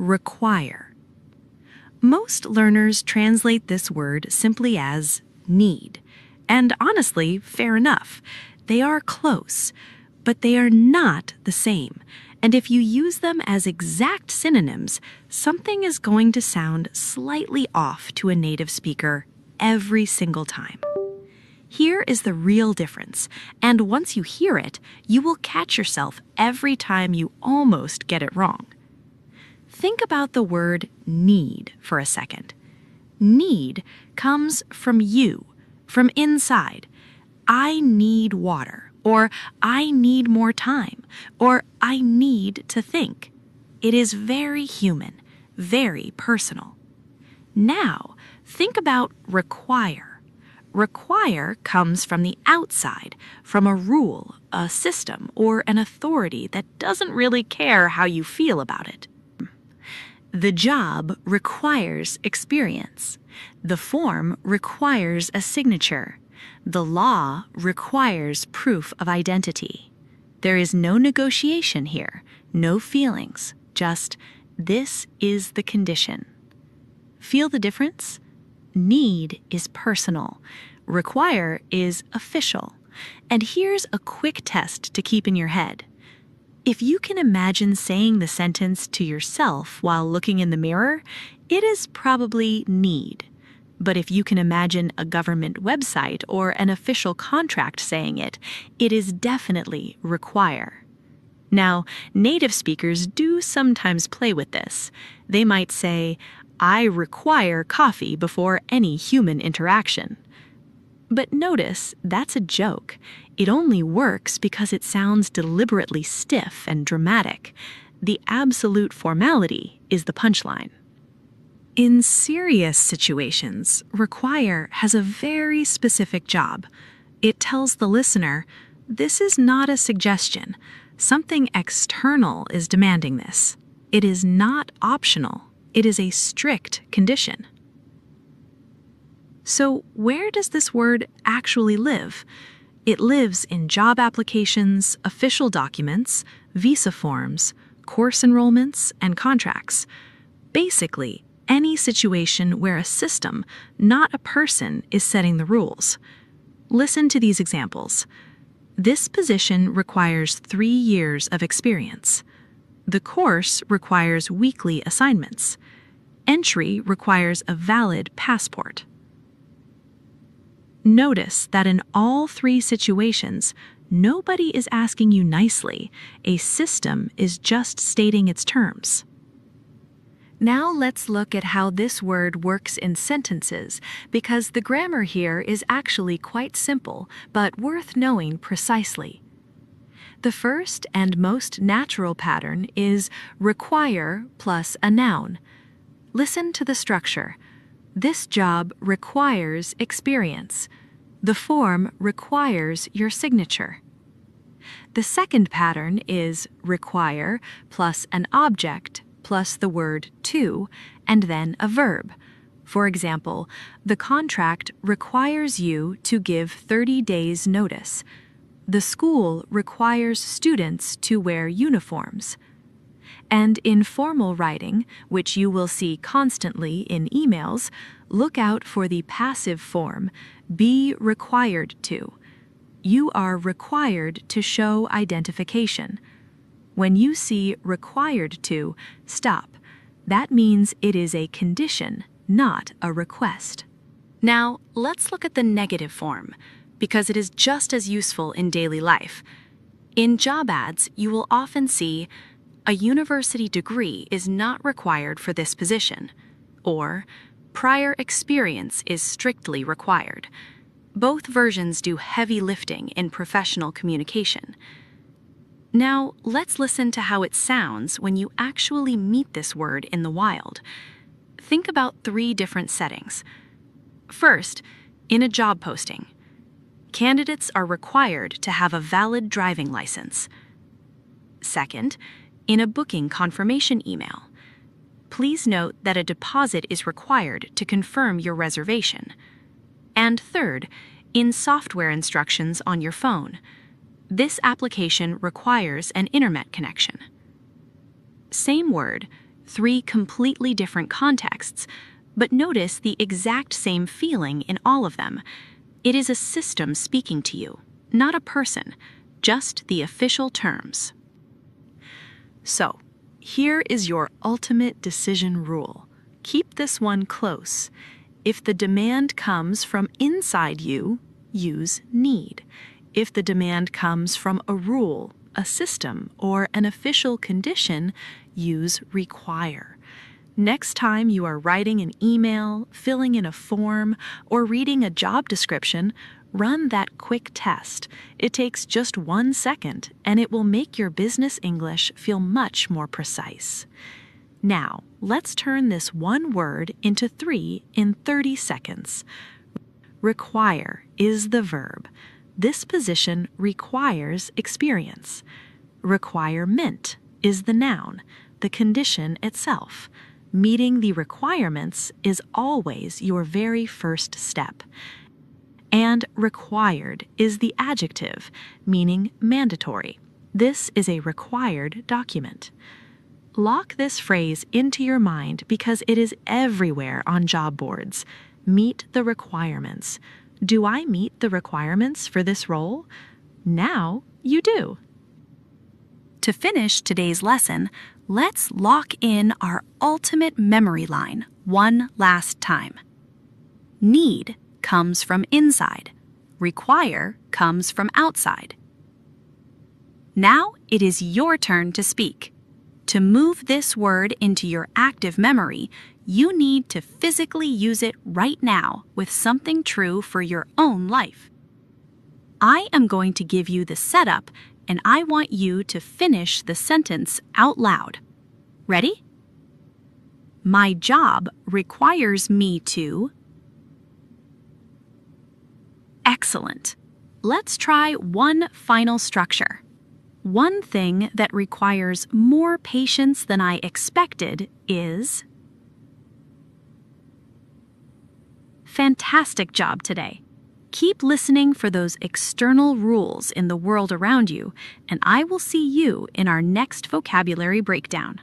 require. Most learners translate this word simply as need. And honestly, fair enough. They are close, but they are not the same. And if you use them as exact synonyms, something is going to sound slightly off to a native speaker every single time. Here is the real difference, and once you hear it, you will catch yourself every time you almost get it wrong. Think about the word need for a second. Need comes from you, from inside. I need water, or I need more time, or I need to think. It is very human, very personal. Now, think about require. Require comes from the outside, from a rule, a system, or an authority that doesn't really care how you feel about it. The job requires experience. The form requires a signature. The law requires proof of identity. There is no negotiation here, no feelings, just this is the condition. Feel the difference? Need is personal. Require is official. And here's a quick test to keep in your head. If you can imagine saying the sentence to yourself while looking in the mirror, it is probably need. But if you can imagine a government website or an official contract saying it, it is definitely require. Now, native speakers do sometimes play with this. They might say, I require coffee before any human interaction. But notice, that's a joke. It only works because it sounds deliberately stiff and dramatic. The absolute formality is the punchline. In serious situations, require has a very specific job. It tells the listener, this is not a suggestion. Something external is demanding this. It is not optional. It is a strict condition. So where does this word actually live? It lives in job applications, official documents, visa forms, course enrollments, and contracts. Basically, any situation where a system, not a person, is setting the rules. Listen to these examples. This position requires 3 years of experience. The course requires weekly assignments. Entry requires a valid passport. Notice that in all 3 situations, nobody is asking you nicely. A system is just stating its terms. Now let's look at how this word works in sentences, because the grammar here is actually quite simple, but worth knowing precisely. The first and most natural pattern is require plus a noun. Listen to the structure. This job requires experience. The form requires your signature. The second pattern is require plus an object plus the word to, and then a verb. For example, the contract requires you to give 30 days notice. The school requires students to wear uniforms. And in formal writing, which you will see constantly in emails, look out for the passive form, be required to. You are required to show identification. When you see required to, stop. That means it is a condition, not a request. Now, let's look at the negative form, because it is just as useful in daily life. In job ads, you will often see, a university degree is not required for this position, or prior experience is strictly required. Both versions do heavy lifting in professional communication. Now, let's listen to how it sounds when you actually meet this word in the wild. Think about 3 different settings. First, in a job posting. Candidates are required to have a valid driving license. Second, in a booking confirmation email. Please note that a deposit is required to confirm your reservation. And third, in software instructions on your phone. This application requires an internet connection. Same word, 3 completely different contexts, but notice the exact same feeling in all of them. It is a system speaking to you, not a person, just the official terms. So, here is your ultimate decision rule. Keep this one close. If the demand comes from inside you, use need. If the demand comes from a rule, a system, or an official condition, use require. Next time you are writing an email, filling in a form, or reading a job description, run that quick test. It takes just 1 second, and it will make your business English feel much more precise. Now, let's turn this one word into 3 in 30 seconds. Require is the verb. This position requires experience. Requirement is the noun, the condition itself. Meeting the requirements is always your very first step. And required is the adjective, meaning mandatory. This is a required document. Lock this phrase into your mind because it is everywhere on job boards. Meet the requirements. Do I meet the requirements for this role? Now you do. To finish today's lesson, let's lock in our ultimate memory line one last time. Need comes from inside. Require comes from outside. Now it is your turn to speak. To move this word into your active memory, you need to physically use it right now with something true for your own life. I am going to give you the setup, and I want you to finish the sentence out loud. Ready? My job requires me to... Excellent. Let's try one final structure. One thing that requires more patience than I expected is... Fantastic job today. Keep listening for those external rules in the world around you, and I will see you in our next vocabulary breakdown.